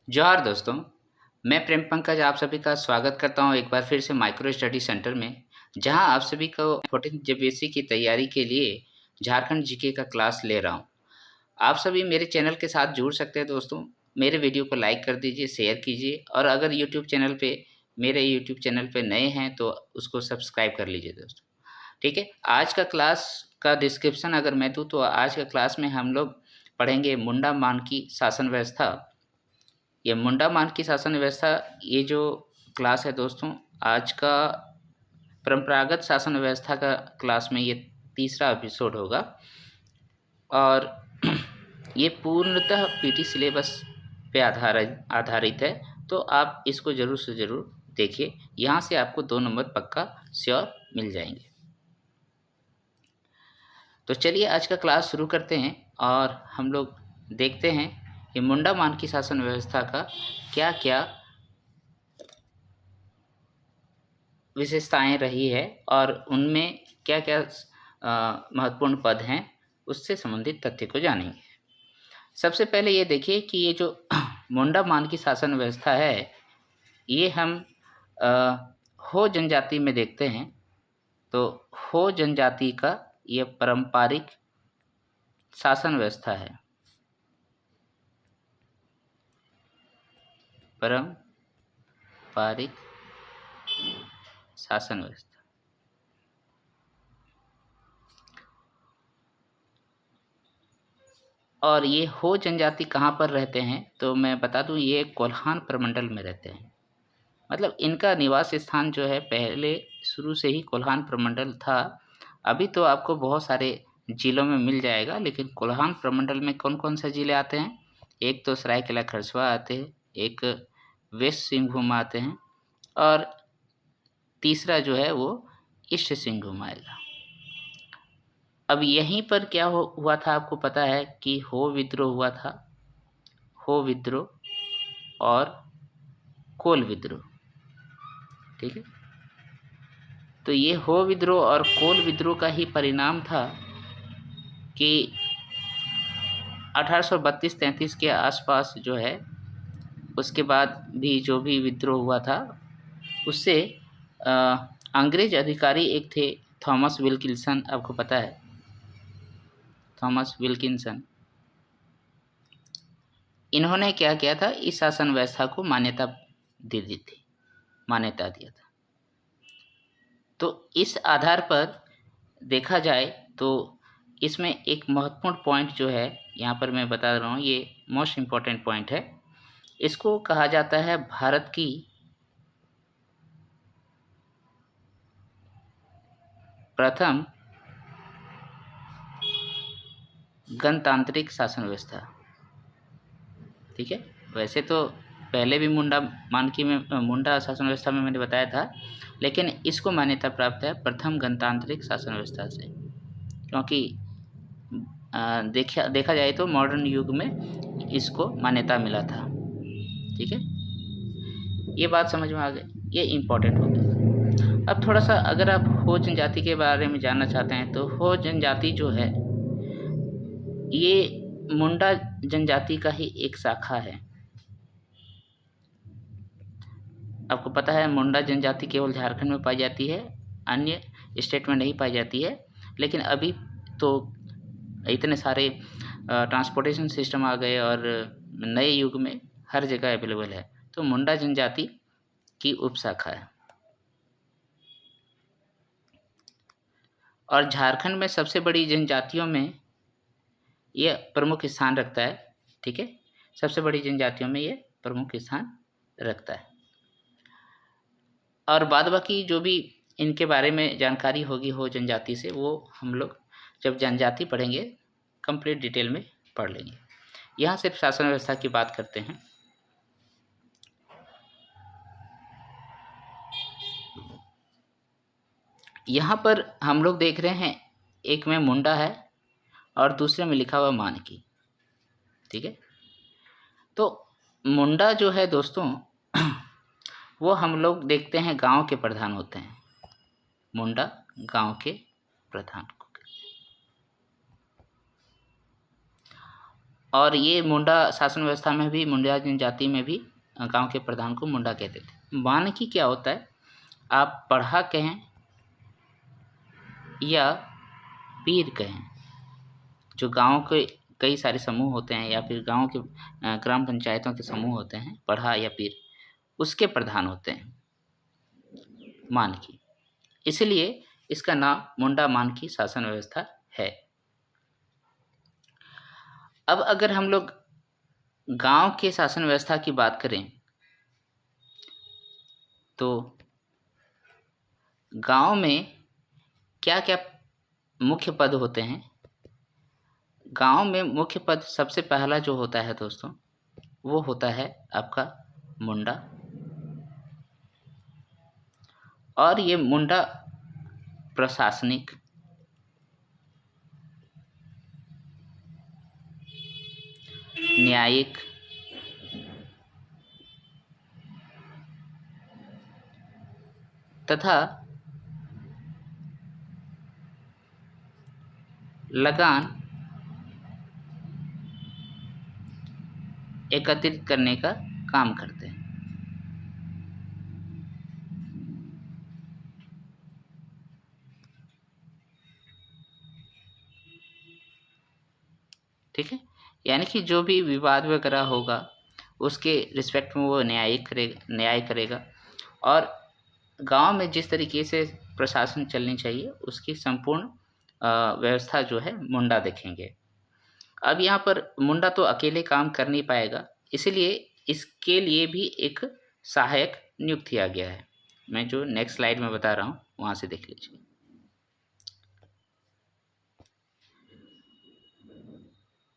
जोहार दोस्तों, मैं प्रेम पंकज आप सभी का स्वागत करता हूं एक बार फिर से माइक्रो स्टडी सेंटर में, जहां आप सभी को 14th जेपीएससी की तैयारी के लिए झारखंड जीके का क्लास ले रहा हूं। आप सभी मेरे चैनल के साथ जुड़ सकते हैं दोस्तों। मेरे वीडियो को लाइक कर दीजिए, शेयर कीजिए और अगर मेरे यूट्यूब चैनल पे नए हैं तो उसको सब्सक्राइब कर लीजिए दोस्तों। ठीक है, आज का क्लास का डिस्क्रिप्शन अगर मैं दूँ तो आज का क्लास में हम लोग पढ़ेंगे मुंडा मानकी शासन व्यवस्था। ये मुंडा मानकी शासन व्यवस्था, ये जो क्लास है दोस्तों, आज का परंपरागत शासन व्यवस्था का क्लास में ये तीसरा एपिसोड होगा और ये पूर्णतः पीटी सिलेबस पे आधारित है। तो आप इसको ज़रूर से ज़रूर देखिए, यहाँ से आपको 2 नंबर पक्का श्योर मिल जाएंगे। तो चलिए आज का क्लास शुरू करते हैं और हम लोग देखते हैं कि मुंडा मानकी शासन व्यवस्था का क्या क्या विशेषताएं रही है और उनमें क्या क्या महत्वपूर्ण पद हैं, उससे संबंधित तथ्य को जानेंगे। सबसे पहले ये देखिए कि ये जो मुंडा मानकी शासन व्यवस्था है, ये हम हो जनजाति में देखते हैं। तो हो जनजाति का ये पारंपरिक शासन व्यवस्था है। पारंपरिक शासन व्यवस्था। और ये हो जनजाति कहाँ पर रहते हैं, तो मैं बता दूं, ये कोल्हान प्रमंडल में रहते हैं। मतलब इनका निवास स्थान जो है पहले शुरू से ही कोल्हान प्रमंडल था। अभी तो आपको बहुत सारे जिलों में मिल जाएगा, लेकिन कोल्हान प्रमंडल में कौन कौन से ज़िले आते हैं? एक तो सरायकेला खरसवा आते हैं, एक वेस्ट सिंहभूम आते हैं और तीसरा जो है वो ईस्ट सिंहभूम आएगा। अब यहीं पर क्या हुआ था, आपको पता है कि हो विद्रोह हुआ था। हो विद्रोह और कोल विद्रोह। ठीक है, तो ये हो विद्रोह और कोल विद्रोह का ही परिणाम था कि 1832-33 के आसपास जो है, उसके बाद भी जो भी विद्रोह हुआ था, उससे अंग्रेज अधिकारी एक थे थॉमस विल्किंसन, आपको पता है थॉमस विल्किंसन। इन्होंने क्या किया था, इस शासन व्यवस्था को मान्यता दिया था। तो इस आधार पर देखा जाए तो इसमें एक महत्वपूर्ण पॉइंट जो है यहाँ पर मैं बता रहा हूँ, ये मोस्ट इम्पॉर्टेंट पॉइंट है। इसको कहा जाता है भारत की प्रथम गणतांत्रिक शासन व्यवस्था। ठीक है, वैसे तो पहले भी मुंडा शासन व्यवस्था में मैंने बताया था, लेकिन इसको मान्यता प्राप्त है प्रथम गणतांत्रिक शासन व्यवस्था से, क्योंकि देखा जाए तो मॉडर्न युग में इसको मान्यता मिला था। ठीक है, ये बात समझ में आ गई, ये इम्पोर्टेंट हो गया। अब थोड़ा सा अगर आप हो जनजाति के बारे में जानना चाहते हैं, तो हो जनजाति जो है ये मुंडा जनजाति का ही एक शाखा है। आपको पता है मुंडा जनजाति केवल झारखंड में पाई जाती है, अन्य स्टेट में नहीं पाई जाती है। लेकिन अभी तो इतने सारे ट्रांसपोर्टेशन सिस्टम आ गए और नए युग में हर जगह अवेलेबल है। तो मुंडा जनजाति की उपशाखा है और झारखंड में सबसे बड़ी जनजातियों में ये प्रमुख स्थान रखता है। ठीक है, सबसे बड़ी जनजातियों में ये प्रमुख स्थान रखता है। और बाद बाकी जो भी इनके बारे में जानकारी होगी हो जनजाति से, वो हम लोग जब जनजाति पढ़ेंगे कंप्लीट डिटेल में पढ़ लेंगे। यहाँ सिर्फ शासन व्यवस्था की बात करते हैं। यहाँ पर हम लोग देख रहे हैं, एक में मुंडा है और दूसरे में लिखा हुआ मानकी। ठीक है, तो मुंडा जो है दोस्तों वो हम लोग देखते हैं गांव के प्रधान होते हैं। मुंडा गांव के प्रधान को। और ये मुंडा शासन व्यवस्था में भी, मुंडा जनजाति में भी गांव के प्रधान को मुंडा कहते थे। मानकी क्या होता है, आप पढ़ा कहें या पीर कहें, जो गांव के कई सारे समूह होते हैं या फिर गांव के ग्राम पंचायतों के समूह होते हैं, पढ़ा या पीर, उसके प्रधान होते हैं मानकी। इसलिए इसका नाम मुंडा मानकी शासन व्यवस्था है। अब अगर हम लोग गांव के शासन व्यवस्था की बात करें तो गांव में क्या क्या मुख्य पद होते हैं। गांव में मुख्य पद सबसे पहला जो होता है दोस्तों, वो होता है आपका मुंडा। और ये मुंडा प्रशासनिक, न्यायिक, तथा लगान एकत्रित करने का काम करते हैं। ठीक है, यानी कि जो भी विवाद वगैरह होगा उसके रिस्पेक्ट में वो न्याय करेगा और गांव में जिस तरीके से प्रशासन चलनी चाहिए उसकी संपूर्ण व्यवस्था जो है मुंडा देखेंगे। अब यहाँ पर मुंडा तो अकेले काम कर नहीं पाएगा, इसलिए इसके लिए भी एक सहायक नियुक्त किया गया है। मैं जो नेक्स्ट स्लाइड में बता रहा हूँ वहाँ से देख लीजिए।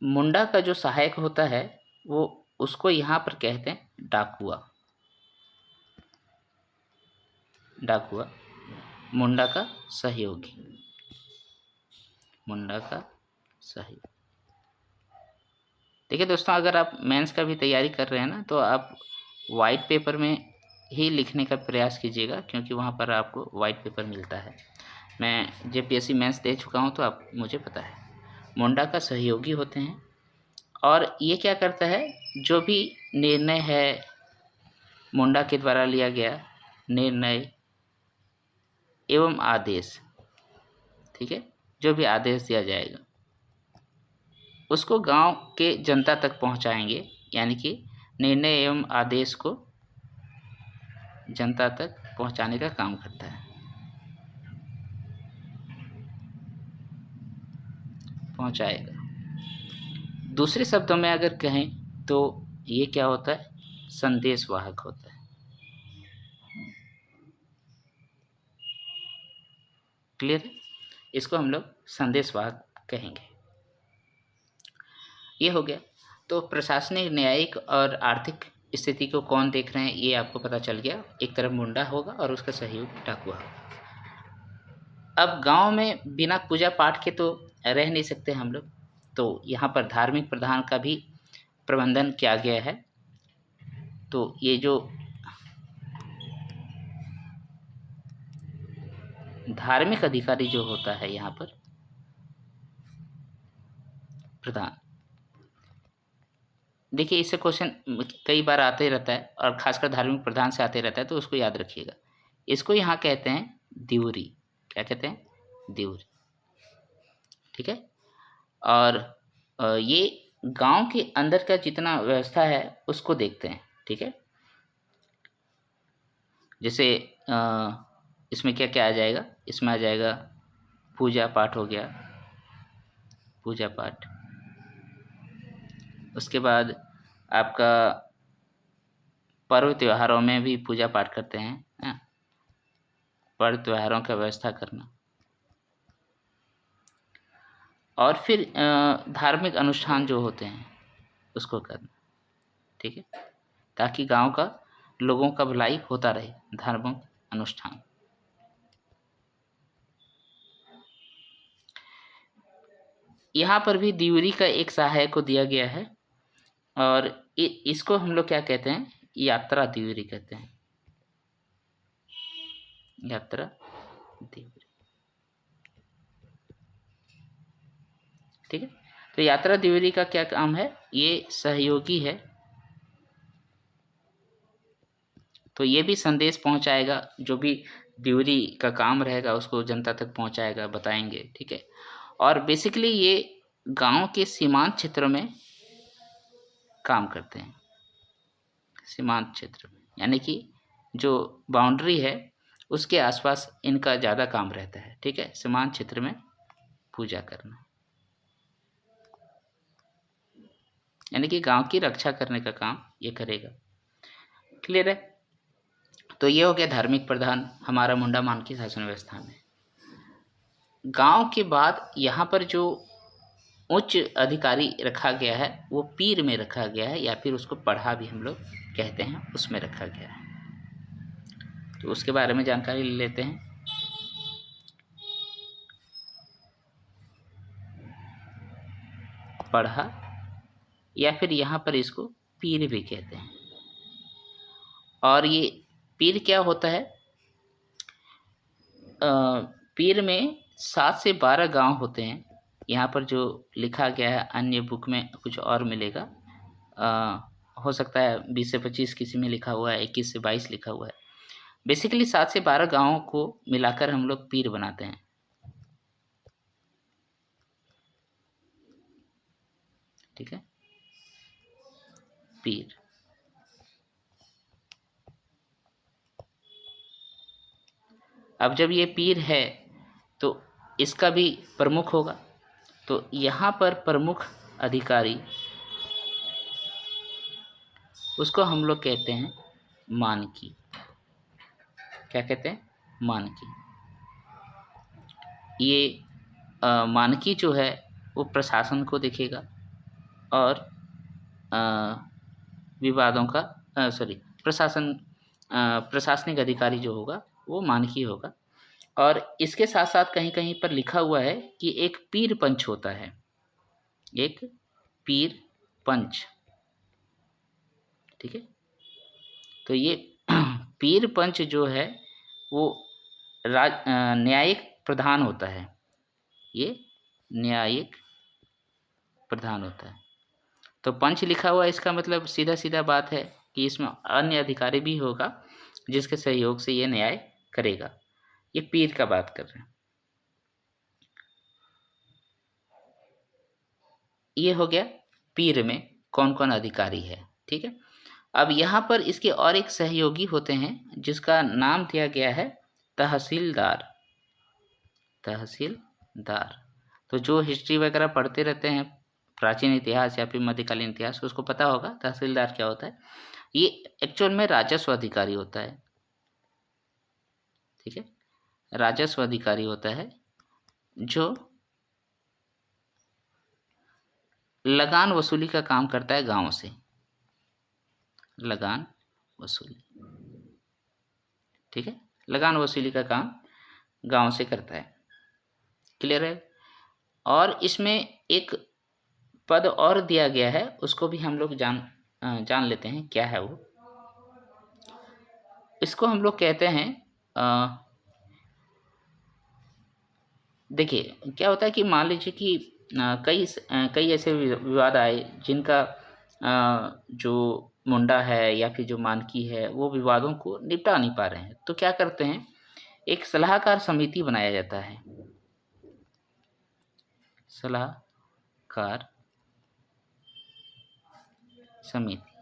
मुंडा का जो सहायक होता है वो, उसको यहाँ पर कहते हैं डाकुआ। डाकुआ मुंडा का सहयोगी, मुंडा का सहयोगी। देखिए दोस्तों, अगर आप मेंस का भी तैयारी कर रहे हैं ना, तो आप वाइट पेपर में ही लिखने का प्रयास कीजिएगा, क्योंकि वहाँ पर आपको वाइट पेपर मिलता है। मैं जेपीएससी मेंस दे चुका हूँ तो आप मुझे पता है। मुंडा का सहयोगी होते हैं और ये क्या करता है, जो भी निर्णय है मुंडा के द्वारा लिया गया निर्णय एवं आदेश, ठीक है, जो भी आदेश दिया जाएगा उसको गांव के जनता तक पहुंचाएंगे, यानी कि निर्णय एवं आदेश को जनता तक पहुंचाने का काम करता है, पहुंचाएगा। दूसरे शब्दों में अगर कहें तो ये क्या होता है, संदेशवाहक होता है। क्लियर है, इसको हम लोग संदेशवाहक कहेंगे। ये हो गया। तो प्रशासनिक, न्यायिक और आर्थिक स्थिति को कौन देख रहे हैं ये आपको पता चल गया। एक तरफ मुंडा होगा और उसका सहयोगी डाकुआ होगा। अब गांव में बिना पूजा पाठ के तो रह नहीं सकते हम लोग, तो यहाँ पर धार्मिक प्रधान का भी प्रबंधन किया गया है। तो ये जो धार्मिक अधिकारी जो होता है यहाँ पर प्रधान, देखिए इससे क्वेश्चन कई बार आते रहता है और खासकर धार्मिक प्रधान से आते रहता है, तो उसको याद रखिएगा। इसको यहाँ कहते हैं दिउरी। क्या कहते हैं? दिउरी। ठीक है। और ये गांव के अंदर का जितना व्यवस्था है उसको देखते हैं। ठीक है। जैसे इसमें क्या क्या आ जाएगा, इसमें आ जाएगा पूजा पाठ हो गया, पूजा पाठ। उसके बाद आपका पर्व त्योहारों में भी पूजा पाठ करते हैं, पर्व त्योहारों का व्यवस्था करना, और फिर धार्मिक अनुष्ठान जो होते हैं उसको करना। ठीक है, ताकि गांव का लोगों का भलाई होता रहे। धार्मिक अनुष्ठान, यहाँ पर भी दिउरी का एक सहायक को दिया गया है और इसको हम लोग क्या कहते हैं, यात्रा दिउरी कहते हैं। यात्रा दिउरी। ठीक है। तो यात्रा दिउरी का क्या काम है, ये सहयोगी है, तो ये भी संदेश पहुंचाएगा, जो भी ड्यूरी का काम रहेगा उसको जनता तक पहुंचाएगा, बताएंगे। ठीक है। और बेसिकली ये गांव के सीमांत क्षेत्रों में काम करते हैं, सीमांत क्षेत्र में, यानी कि जो बाउंड्री है उसके आसपास इनका ज़्यादा काम रहता है। ठीक है। सीमांत क्षेत्र में पूजा करना, यानी कि गांव की रक्षा करने का काम ये करेगा। क्लियर है। तो ये हो गया धार्मिक प्रधान हमारा मुंडा मान की शासन व्यवस्था में। गांव के बाद यहाँ पर जो उच्च अधिकारी रखा गया है वो पीर में रखा गया है, या फिर उसको पढ़ा भी हम लोग कहते हैं, उसमें रखा गया है। तो उसके बारे में जानकारी ले लेते हैं। पढ़ा या फिर यहाँ पर इसको पीर भी कहते हैं। और ये पीर क्या होता है? पीर में 7 से 12 गांव होते हैं। यहाँ पर जो लिखा गया है, अन्य बुक में कुछ और मिलेगा, हो सकता है 20 से 25 किसी में लिखा हुआ है, 21 से 22 लिखा हुआ है। बेसिकली 7 से 12 गांवों को मिलाकर हम लोग पीर बनाते हैं। ठीक है। पीर। अब जब ये पीर है तो इसका भी प्रमुख होगा, तो यहाँ पर प्रमुख अधिकारी उसको हम लोग कहते हैं मानकी। क्या कहते हैं? मानकी। ये मानकी जो है वो प्रशासन को देखेगा और विवादों का प्रशासनिक अधिकारी जो होगा वो मानकी होगा। और इसके साथ साथ कहीं कहीं पर लिखा हुआ है कि एक पीर पंच होता है, एक पीर पंच। ठीक है। तो ये पीर पंच जो है वो न्यायिक प्रधान होता है, ये न्यायिक प्रधान होता है। तो पंच लिखा हुआ है, इसका मतलब सीधा सीधा बात है कि इसमें अन्य अधिकारी भी होगा जिसके सहयोग से ये न्याय करेगा। ये पीर का बात कर रहे हैं। ये हो गया पीर में कौन कौन अधिकारी है। ठीक है। अब यहाँ पर इसके और एक सहयोगी होते हैं जिसका नाम दिया गया है तहसीलदार। तहसीलदार। तो जो हिस्ट्री वगैरह पढ़ते रहते हैं, प्राचीन इतिहास या फिर मध्यकालीन इतिहास, उसको पता होगा तहसीलदार क्या होता है। ये एक्चुअल में राजस्व अधिकारी होता है। ठीक है। राजस्व अधिकारी होता है जो लगान वसूली का काम करता है गांव से। लगान वसूली। ठीक है। लगान वसूली का काम गांव से करता है। क्लियर है। और इसमें एक पद और दिया गया है, उसको भी हम लोग जान लेते हैं क्या है वो। इसको हम लोग कहते हैं, देखिए क्या होता है कि मान लीजिए कि कई ऐसे विवाद आए जिनका जो मुंडा है या फिर जो मानकी है वो विवादों को निपटा नहीं पा रहे हैं, तो क्या करते हैं, एक सलाहकार समिति बनाया जाता है। सलाहकार समिति।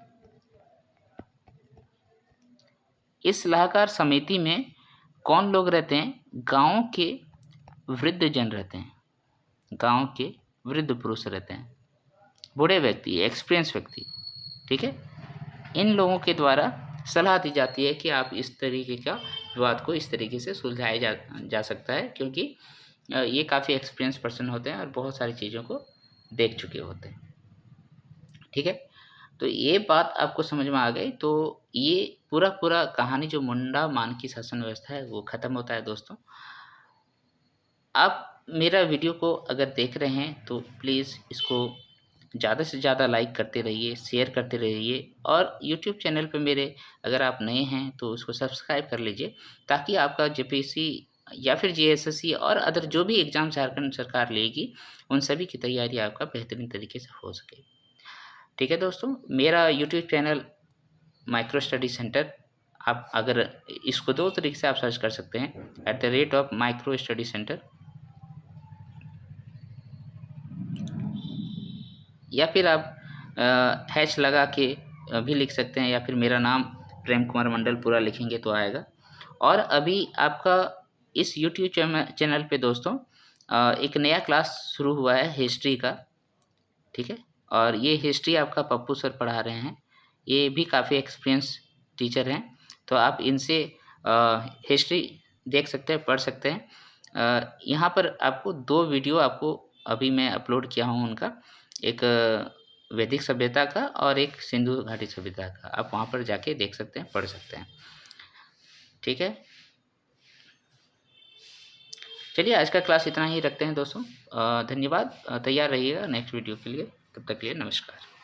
इस सलाहकार समिति में कौन लोग रहते हैं? गांव के वृद्ध जन रहते हैं, गांव के वृद्ध पुरुष रहते हैं, बूढ़े व्यक्ति, एक्सपीरियंस व्यक्ति। ठीक है। इन लोगों के द्वारा सलाह दी जाती है कि आप इस तरीके का विवाद को इस तरीके से सुलझाया जा सकता है, क्योंकि ये काफ़ी एक्सपीरियंस पर्सन होते हैं और बहुत सारी चीज़ों को देख चुके होते हैं। ठीक है। तो ये बात आपको समझ में आ गई। तो ये पूरा कहानी जो मुंडा मान की शासन व्यवस्था है वो ख़त्म होता है दोस्तों। आप मेरा वीडियो को अगर देख रहे हैं तो प्लीज़ इसको ज़्यादा से ज़्यादा लाइक करते रहिए, शेयर करते रहिए, और यूट्यूब चैनल पे मेरे अगर आप नए हैं तो उसको सब्सक्राइब कर लीजिए, ताकि आपका जेपीएससी या फिर जीएसएससी और अदर जो भी एग्ज़ाम झारखंड सरकार लेगी उन सभी की तैयारी आपका बेहतरीन तरीके से हो सके। ठीक है दोस्तों, मेरा YouTube channel micro study centre, आप अगर इसको दो तरीके से आप सर्च कर सकते हैं @माइक्रो स्टडी सेंटर, या फिर आप हैश लगा के भी लिख सकते हैं, या फिर मेरा नाम प्रेम कुमार मंडल पूरा लिखेंगे तो आएगा। और अभी आपका इस यूट्यूब चैनल पे दोस्तों एक नया क्लास शुरू हुआ है हिस्ट्री का, ठीक है। और ये हिस्ट्री आपका पप्पू सर पढ़ा रहे हैं, ये भी काफ़ी एक्सपीरियंस टीचर हैं, तो आप इनसे हिस्ट्री देख सकते हैं, पढ़ सकते हैं। यहाँ पर आपको 2 वीडियो आपको अभी मैं अपलोड किया हूँ उनका, एक वैदिक सभ्यता का और एक सिंधु घाटी सभ्यता का, आप वहाँ पर जाके देख सकते हैं, पढ़ सकते हैं, ठीक है। चलिए आज का क्लास इतना ही रखते हैं दोस्तों। धन्यवाद। तैयार रहिएगा नेक्स्ट वीडियो के लिए, तब तक के लिए नमस्कार।